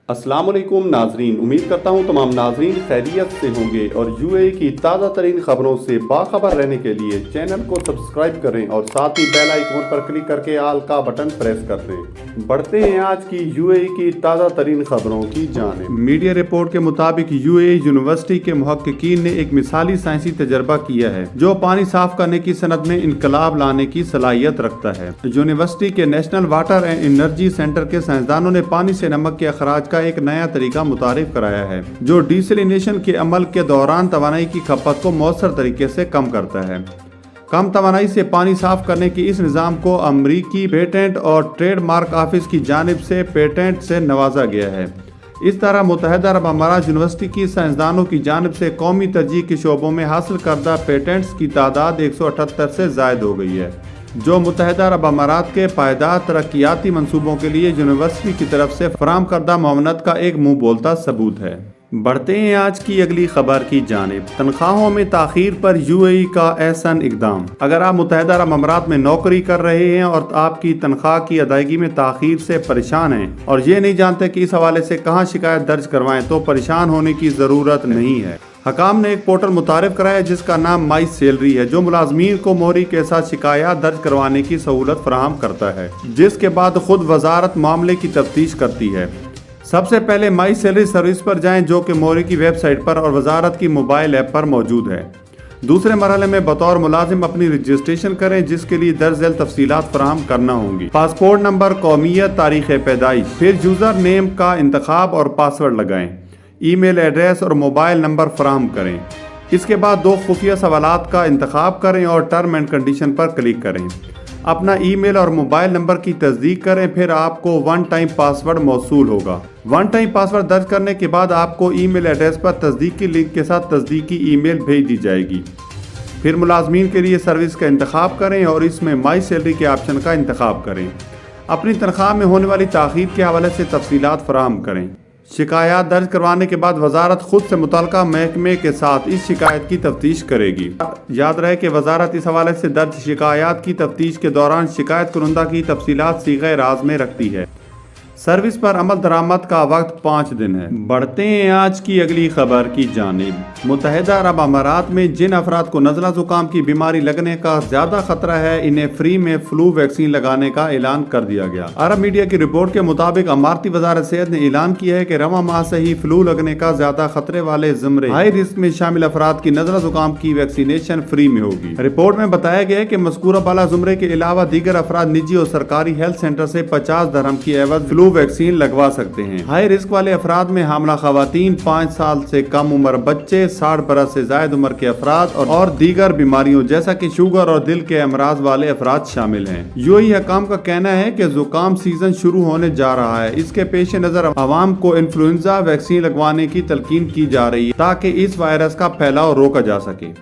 السلام علیکم ناظرین، امید کرتا ہوں تمام ناظرین خیریت سے ہوں گے اور UAE کی تازہ ترین خبروں سے باخبر رہنے کے لیے چینل کو سبسکرائب کریں اور ساتھ ہی بیل آئیکن پر کلک کر کے آل کا بٹن پریس کر دیں۔ بڑھتے ہیں آج کی UAE کی تازہ ترین خبروں کی جانب۔ میڈیا رپورٹ کے مطابق UAE یونیورسٹی کے محققین نے ایک مثالی سائنسی تجربہ کیا ہے جو پانی صاف کرنے کی صنعت میں انقلاب لانے کی صلاحیت رکھتا ہے۔ یونیورسٹی کے national water and energy centre کے سائنسدانوں نے پانی سے نمک کے اخراج کا ایک نیا طریقہ متعارف کرایا ہے جو ڈیسلینیشن کے عمل کے دوران توانائی کی کھپت کو مؤثر طریقے سے کم کرتا ہے۔ کم توانائی سے پانی صاف کرنے کے اس نظام کو امریکی پیٹنٹ اور ٹریڈ مارک آفس کی جانب سے پیٹنٹ سے نوازا گیا ہے۔ اس طرح متحدہ عرب امارات یونیورسٹی کی سائنسدانوں کی جانب سے قومی ترجیح کے شعبوں میں حاصل کردہ پیٹنٹس کی تعداد 178 سے زائد ہو گئی ہے، جو متحدہ عرب امارات کے پائیدار ترقیاتی منصوبوں کے لیے یونیورسٹی کی طرف سے فراہم کردہ معاونت کا ایک منہ بولتا ثبوت ہے۔ بڑھتے ہیں آج کی اگلی خبر کی جانب۔ تنخواہوں میں تاخیر پر UAE کا احسن اقدام۔ اگر آپ متحدہ عرب امارات میں نوکری کر رہے ہیں اور آپ کی تنخواہ کی ادائیگی میں تاخیر سے پریشان ہیں اور یہ نہیں جانتے کہ اس حوالے سے کہاں شکایت درج کروائیں، تو پریشان ہونے کی ضرورت نہیں ہے۔ حکام نے ایک پورٹل متعارف کرایا جس کا نام مائی سیلری ہے، جو ملازمین کو مہری کے ساتھ شکایات درج کروانے کی سہولت فراہم کرتا ہے، جس کے بعد خود وزارت معاملے کی تفتیش کرتی ہے۔ سب سے پہلے مائی سیلری سروس پر جائیں، جو کہ مہری کی ویب سائٹ پر اور وزارت کی موبائل ایپ پر موجود ہے۔ دوسرے مرحلے میں بطور ملازم اپنی رجسٹریشن کریں، جس کے لیے درج ذیل تفصیلات فراہم کرنا ہوں گی۔ پاسپورٹ نمبر، قومیت، تاریخ پیدائش، پھر یوزر نیم کا انتخاب اور پاسورڈ لگائیں۔ ای میل ایڈریس اور موبائل نمبر فراہم کریں۔ اس کے بعد 2 خفیہ سوالات کا انتخاب کریں اور term and condition per click کریں۔ اپنا ای میل اور موبائل نمبر کی تصدیق کریں، پھر آپ کو 1 ٹائم پاسورڈ موصول ہوگا۔ 1 ٹائم پاسورڈ درج کرنے کے بعد آپ کو ای میل ایڈریس پر تصدیقی لنک کے ساتھ تصدیقی ای میل بھیج دی جائے گی۔ پھر ملازمین کے لیے سروس کا انتخاب کریں اور اس میں مائی سیلری کے آپشن کا انتخاب کریں۔ اپنی تنخواہ میں ہونے والی تاخیر کے حوالے سے تفصیلات فراہم کریں۔ شکایات درج کروانے کے بعد وزارت خود سے متعلقہ محکمے کے ساتھ اس شکایت کی تفتیش کرے گی۔ یاد رہے کہ وزارت اس حوالے سے درج شکایات کی تفتیش کے دوران شکایت کنندہ کی تفصیلات صیغہ راز میں رکھتی ہے۔ سروس پر عمل درآمد کا وقت 5 دن ہے۔ بڑھتے ہیں آج کی اگلی خبر کی جانب۔ متحدہ عرب امارات میں جن افراد کو نزلہ زکام کی بیماری لگنے کا زیادہ خطرہ ہے، انہیں فری میں فلو ویکسین لگانے کا اعلان کر دیا گیا۔ عرب میڈیا کی رپورٹ کے مطابق اماراتی وزارت صحت نے اعلان کیا ہے کہ رواں ماہ سے ہی فلو لگنے کا زیادہ خطرے والے زمرے ہائی رسک میں شامل افراد کی نزلہ زکام کی ویکسینیشن فری میں ہوگی۔ رپورٹ میں بتایا گیا ہے کہ مذکورہ بالا زمرے کے علاوہ دیگر افراد نجی اور سرکاری ہیلتھ سینٹر سے 50 درہم کی عوض فلو ویکسین لگوا سکتے ہیں۔ ہائی رسک والے افراد میں حاملہ خواتین، 5 سال سے کم عمر بچے، 60 برس سے زائد عمر کے افراد اور دیگر بیماریوں جیسا کہ شوگر اور دل کے امراض والے افراد شامل ہیں۔ UAE حکام کا کہنا ہے کہ زکام سیزن شروع ہونے جا رہا ہے، اس کے پیش نظر عوام کو انفلوئنزا ویکسین لگوانے کی تلقین کی جا رہی ہے تاکہ اس وائرس کا پھیلاؤ روکا جا سکے۔